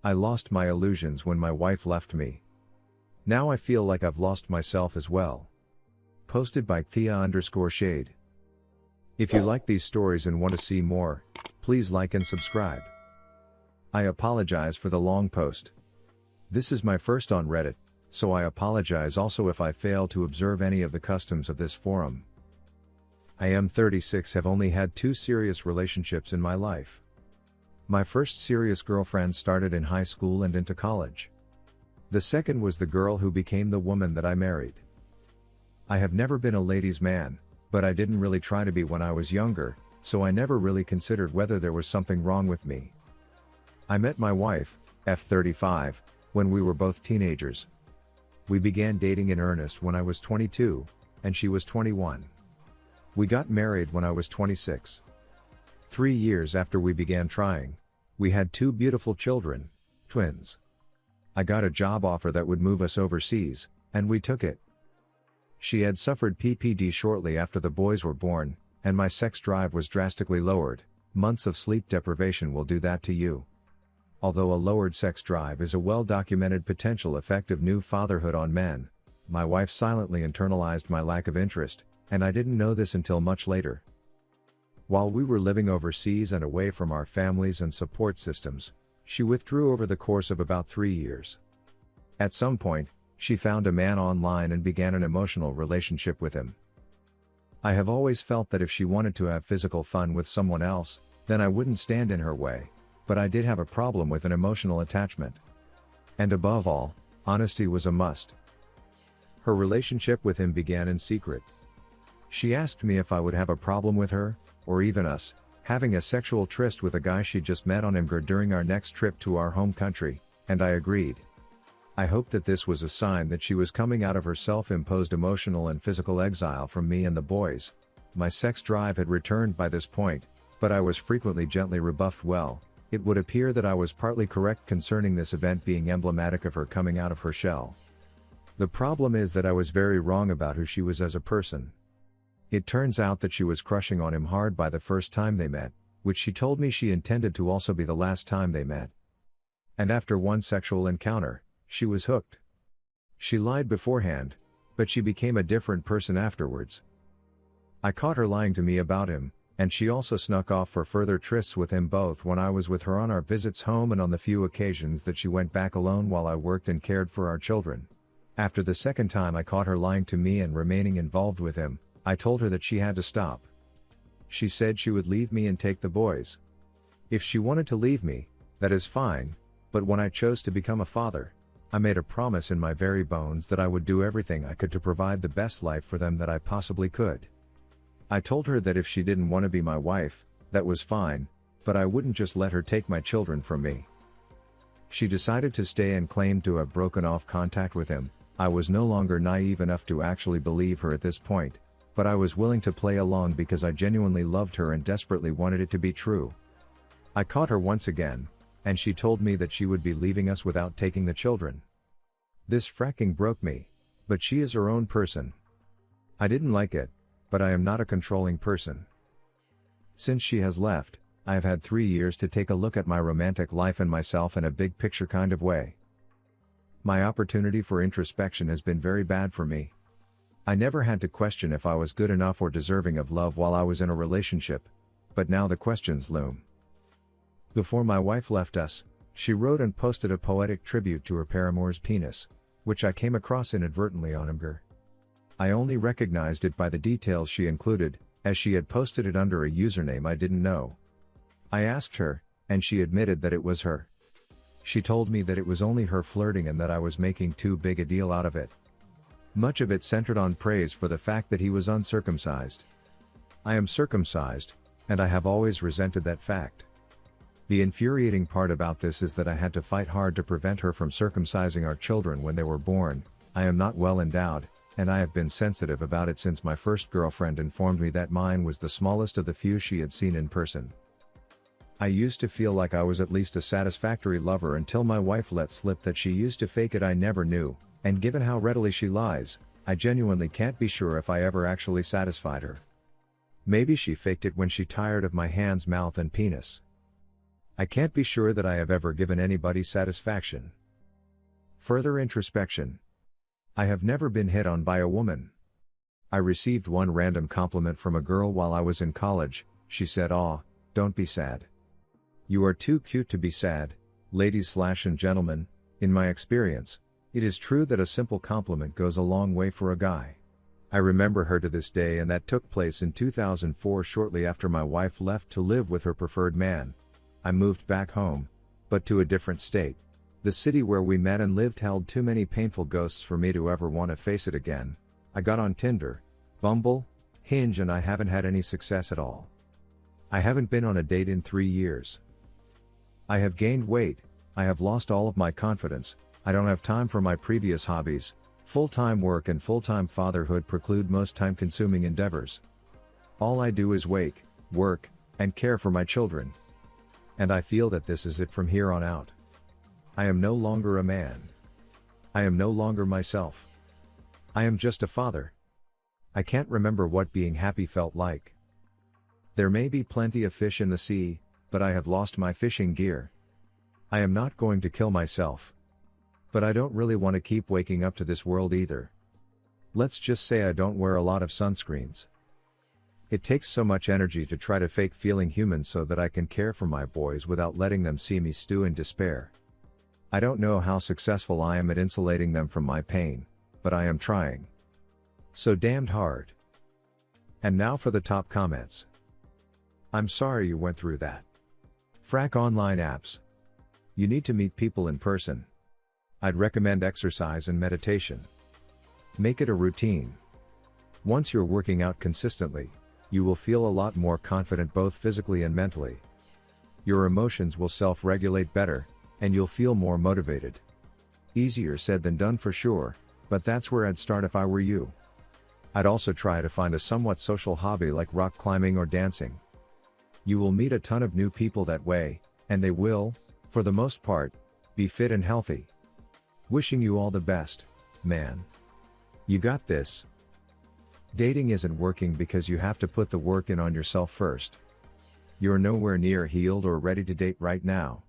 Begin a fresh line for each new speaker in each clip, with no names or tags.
I lost my illusions when my wife left me. Now I feel like I've lost myself as well. Posted by Thea_Shade. If you like these stories and want to see more, please like and subscribe. I apologize for the long post. This is my first on Reddit, so I apologize also if I fail to observe any of the customs of this forum. I am 36, have only had 2 serious relationships in my life. My first serious girlfriend started in high school and into college. The second was the girl who became the woman that I married. I have never been a ladies' man, but I didn't really try to be when I was younger, so I never really considered whether there was something wrong with me. I met my wife, F35, when we were both teenagers. We began dating in earnest when I was 22, and she was 21. We got married when I was 26. 3 years after we began trying, we had 2 beautiful children, twins. I got a job offer that would move us overseas, and we took it. She had suffered PPD shortly after the boys were born, and my sex drive was drastically lowered. Months of sleep deprivation will do that to you. Although a lowered sex drive is a well-documented potential effect of new fatherhood on men, my wife silently internalized my lack of interest, and I didn't know this until much later. While we were living overseas and away from our families and support systems, she withdrew over the course of about 3 years. At some point, she found a man online and began an emotional relationship with him. I have always felt that if she wanted to have physical fun with someone else, then I wouldn't stand in her way, but I did have a problem with an emotional attachment. And above all, honesty was a must. Her relationship with him began in secret. She asked me if I would have a problem with her, or even us, having a sexual tryst with a guy she just met on Imgur during our next trip to our home country, and I agreed. I hoped that this was a sign that she was coming out of her self-imposed emotional and physical exile from me and the boys. My sex drive had returned by this point, but I was frequently gently rebuffed. Well, it would appear that I was partly correct concerning this event being emblematic of her coming out of her shell. The problem is that I was very wrong about who she was as a person. It turns out that she was crushing on him hard by the first time they met, which she told me she intended to also be the last time they met. And after one sexual encounter, she was hooked. She lied beforehand, but she became a different person afterwards. I caught her lying to me about him, and she also snuck off for further trysts with him both when I was with her on our visits home and on the few occasions that she went back alone while I worked and cared for our children. After the second time I caught her lying to me and remaining involved with him, I told her that she had to stop. She said she would leave me and take the boys. If she wanted to leave me, that is fine, but when I chose to become a father, I made a promise in my very bones that I would do everything I could to provide the best life for them that I possibly could. I told her that if she didn't want to be my wife, that was fine, but I wouldn't just let her take my children from me. She decided to stay and claimed to have broken off contact with him. I was no longer naive enough to actually believe her at this point, but I was willing to play along because I genuinely loved her and desperately wanted it to be true. I caught her once again, and she told me that she would be leaving us without taking the children. This fracking broke me, but she is her own person. I didn't like it, but I am not a controlling person. Since she has left, I have had 3 years to take a look at my romantic life and myself in a big picture kind of way. My opportunity for introspection has been very bad for me. I never had to question if I was good enough or deserving of love while I was in a relationship, but now the questions loom. Before my wife left us, she wrote and posted a poetic tribute to her paramour's penis, which I came across inadvertently on Imgur. I only recognized it by the details she included, as she had posted it under a username I didn't know. I asked her, and she admitted that it was her. She told me that it was only her flirting and that I was making too big a deal out of it. Much of it centered on praise for the fact that he was uncircumcised. I am circumcised, and I have always resented that fact. The infuriating part about this is that I had to fight hard to prevent her from circumcising our children when they were born. I am not well endowed, and I have been sensitive about it since my first girlfriend informed me that mine was the smallest of the few she had seen in person. I used to feel like I was at least a satisfactory lover until my wife let slip that she used to fake it. I never knew, and given how readily she lies, I genuinely can't be sure if I ever actually satisfied her. Maybe she faked it when she tired of my hands, mouth and penis. I can't be sure that I have ever given anybody satisfaction. Further introspection. I have never been hit on by a woman. I received one random compliment from a girl while I was in college. She said, "Aw, don't be sad. You are too cute to be sad." Ladies and gentlemen, in my experience, it is true that a simple compliment goes a long way for a guy. I remember her to this day, and that took place in 2004, shortly after my wife left to live with her preferred man. I moved back home, but to a different state. The city where we met and lived held too many painful ghosts for me to ever want to face it again. I got on Tinder, Bumble, Hinge, and I haven't had any success at all. I haven't been on a date in 3 years. I have gained weight, I have lost all of my confidence, I don't have time for my previous hobbies, full-time work and full-time fatherhood preclude most time-consuming endeavors. All I do is wake, work, and care for my children. And I feel that this is it from here on out. I am no longer a man. I am no longer myself. I am just a father. I can't remember what being happy felt like. There may be plenty of fish in the sea, but I have lost my fishing gear. I am not going to kill myself. But I don't really want to keep waking up to this world either. Let's just say I don't wear a lot of sunscreens. It takes so much energy to try to fake feeling human so that I can care for my boys without letting them see me stew in despair. I don't know how successful I am at insulating them from my pain, but I am trying. So damned hard. And now for the top comments. I'm sorry you went through that. Frack online apps. You need to meet people in person. I'd recommend exercise and meditation. Make it a routine. Once you're working out consistently, you will feel a lot more confident both physically and mentally. Your emotions will self-regulate better, and you'll feel more motivated. Easier said than done for sure, but that's where I'd start if I were you. I'd also try to find a somewhat social hobby like rock climbing or dancing. You will meet a ton of new people that way, and they will, for the most part, be fit and healthy. Wishing you all the best, man. You got this. Dating isn't working because you have to put the work in on yourself first. You're nowhere near healed or ready to date right now.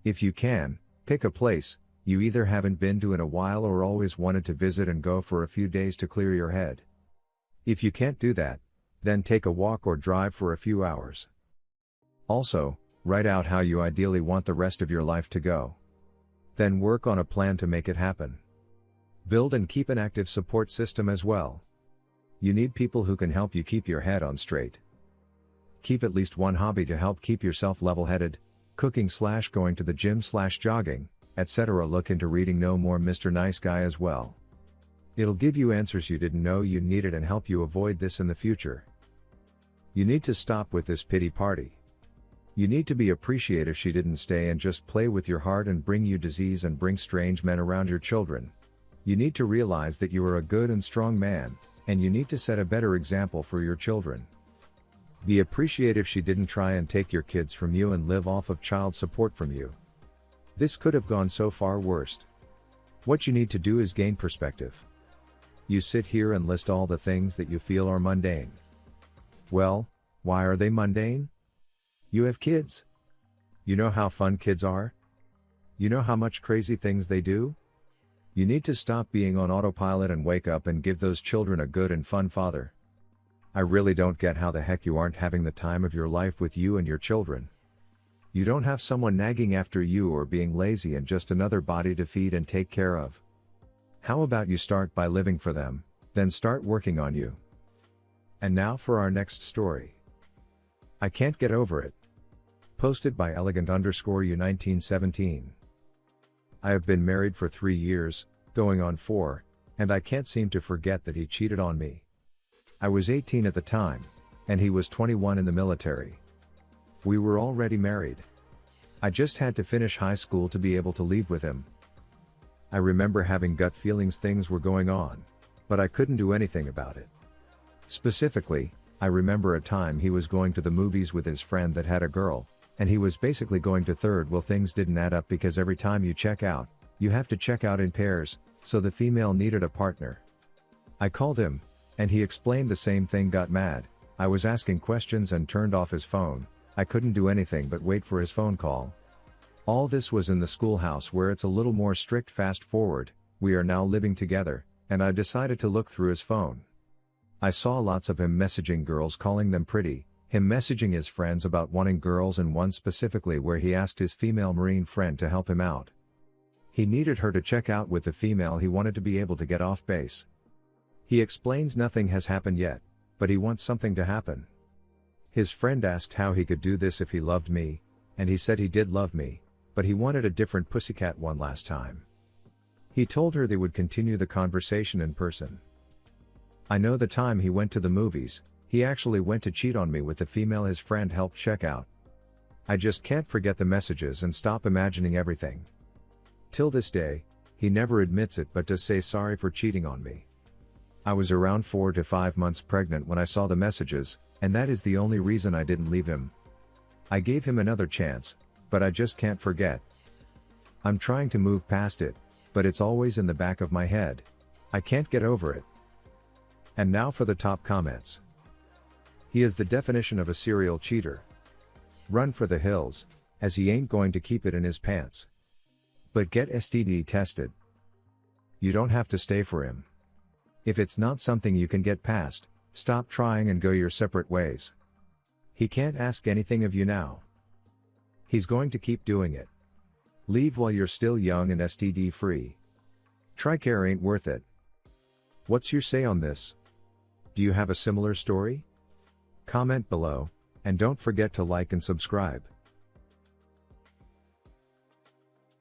If you can, pick a place you either haven't been to in a while or always wanted to visit and go for a few days to clear your head. If you can't do that, then take a walk or drive for a few hours. Also, write out how you ideally want the rest of your life to go. Then work on a plan to make it happen. Build and keep an active support system as well. You need people who can help you keep your head on straight. Keep at least one hobby to help keep yourself level-headed, cooking/going to the gym/jogging, etc. Look into reading No More Mr. Nice Guy as well. It'll give you answers you didn't know you needed and help you avoid this in the future. You need to stop with this pity party. You need to be appreciative she didn't stay and just play with your heart and bring you disease and bring strange men around your children. You need to realize that you are a good and strong man, and you need to set a better example for your children. Be appreciative she didn't try and take your kids from you and live off of child support from you. This could have gone so far worse. What you need to do is gain perspective. You sit here and list all the things that you feel are mundane. Well, why are they mundane? You have kids. You know how fun kids are? You know how much crazy things they do? You need to stop being on autopilot and wake up and give those children a good and fun father. I really don't get how the heck you aren't having the time of your life with you and your children. You don't have someone nagging after you or being lazy and just another body to feed and take care of. How about you start by living for them, then start working on you. And now for our next story. I can't get over it. Posted by elegant_you 1917. I have been married for 3 years, going on 4, and I can't seem to forget that he cheated on me. I was 18 at the time, and he was 21 in the military. We were already married. I just had to finish high school to be able to leave with him. I remember having gut feelings things were going on, but I couldn't do anything about it. Specifically, I remember a time he was going to the movies with his friend that had a girl, and he was basically going to third wheel. Things didn't add up because every time you check out, you have to check out in pairs, so the female needed a partner. I called him, and he explained the same thing. Got mad, I was asking questions and turned off his phone, I couldn't do anything but wait for his phone call. All this was in the schoolhouse where it's a little more strict. Fast forward, we are now living together, and I decided to look through his phone. I saw lots of him messaging girls calling them pretty, him messaging his friends about wanting girls, and one specifically where he asked his female Marine friend to help him out. He needed her to check out with the female he wanted to be able to get off base. He explains nothing has happened yet, but he wants something to happen. His friend asked how he could do this if he loved me, and he said he did love me, but he wanted a different pussycat one last time. He told her they would continue the conversation in person. I know the time he went to the movies, he actually went to cheat on me with the female his friend helped check out. I just can't forget the messages and stop imagining everything. Till this day, he never admits it but does say sorry for cheating on me. I was around 4 to 5 months pregnant when I saw the messages, and that is the only reason I didn't leave him. I gave him another chance, but I just can't forget. I'm trying to move past it, but it's always in the back of my head. I can't get over it. And now for the top comments. He is the definition of a serial cheater. Run for the hills, as he ain't going to keep it in his pants. But get STD tested. You don't have to stay for him. If it's not something you can get past, stop trying and go your separate ways. He can't ask anything of you now. He's going to keep doing it. Leave while you're still young and STD free. Tricare ain't worth it. What's your say on this? Do you have a similar story? Comment below, and don't forget to like and subscribe.